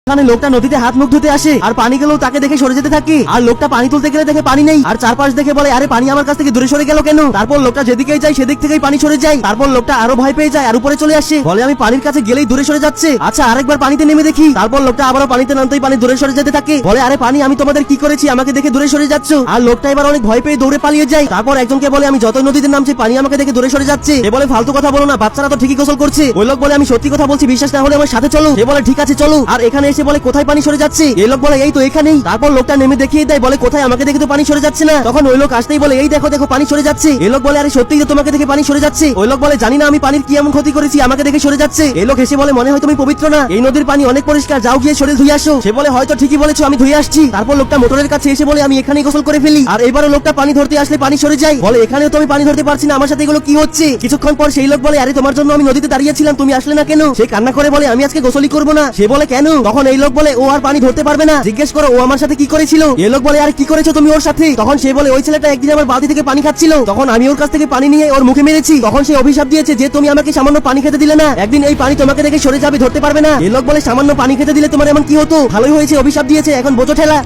এখানে লোকটা নদীতে হাত মুখ ধুতে আসে আর পানি গেলেও তাকে দেখে সরে যেতে থাকে। আর লোকটা পানি তুলতে গেলে দেখে পানি নেই আর চারপাশ দেখে বলে আরে পানি আমার কাছ থেকে দূরে সরে গেল কেন। তারপর লোকটা যেদিকেই যায় সেদিক থেকেই পানি সরে যায়। তারপর লোকটা আরো ভয় পেয়ে যায় আর উপরে চলে আসে, বলে আমি পানির কাছে গেলেই দূরে সরে যাচ্ছে, আচ্ছা আরেকবার পানিতে নেমে দেখি। তারপর লোকটা আবারও পানিতে নামতেই পানি দূরে সরে যেতে থাকে, বলে আরে পানি আমি তোমাদের কি করেছি আমাকে দেখে দূরে সরে যাচ্ছ। আর লোকটা এবার অনেক ভয় পেয়ে দৌড়ে পালিয়ে যায়। তারপর একজনকে বলে আমি যত নদীতে নামছি পানি আমাকে দেখে দূরে সরে যাচ্ছে। এ বলে ফালতু কথা বলো না, বাচ্চারা তো ঠিকই গোসল করছে। ওই লোক বলে আমি সত্যি কথা বলছি, বিশ্বাস না হলে আমার সাথে চলো। এ বলে ঠিক আছে চলো। আর এখানে এসে বলে কোথায় পানি সরে যাচ্ছে। এই লোক বলে এই তো এখানেই। তারপর লোকটা নেমে দেখিয়ে দেয়, বলে কোথায়, আমাকে দেখে তো পানি সরে যাচ্ছে না। তখন ওই লোক আসতেই বলে এই দেখো দেখো পানি সরে যাচ্ছে। এই লোক বলে আরে সত্যিই তো তোমাকে দেখে পানি সরে যাচ্ছে। ওই লোক বলে জানি না আমি পানির কি এমন ক্ষতি করেছি আমাকে দেখে সরে যাচ্ছে। এই লোক এসে বলে মনে হয় তুমি পবিত্র না, এই নদীর পানি অনেক পরিষ্কার, যাও গিয়ে শরীর ধুয়ে আসো। সে বলে হয়তো ঠিকই বলেছো, আমি ধুয়ে আসছি। তারপর লোকটা মোটরের কাছে এসে বলে আমি এখানেই গোসল করে ফেলি। আর এবারও লোকটা পানি ধরতে আসলে পানি সরে যায়, বলে এখানেও তো আমি পানি ধরতে পারছি না, আমার সাথে এগুলো কি হচ্ছে। কিছুক্ষণ পর সেই লোক বলে আরে তোমার জন্য আমি নদীতে দাঁড়িয়েছিলাম, তুমি আসলে না কেন। সে কান্না করে বলে আমি আজকে গোসলই করবো না। সে বলে কেন। তখন এই লোক বলে ও আর পানি ধরতে পারবে না, জিজ্ঞেস করো ও আমার সাথে কি করেছিল। এই লোক বলে আরে কি করেছো তুমি ওর সাথে। তখন সে বলে ওই ছেলেটা একদিন আমার বালতি থেকে পানি খাচ্ছিল, তখন আমি ওর কাছ থেকে পানি নিয়ে ওর মুখে মেরেছি, তখন সে অভিশাপ দিয়েছে যে তুমি আমাকে সামান্য পানি খেতে দিলে না, একদিন এই পানি তোমাকে দেখে সরে যাবে, ধরতে পারবে না। এই লোক বলে সামান্য পানি খেতে দিলে তোমার এমন কি হতো, ভালোই হয়েছে অভিশাপ দিয়েছে, এখন বোঝো ঠেলা।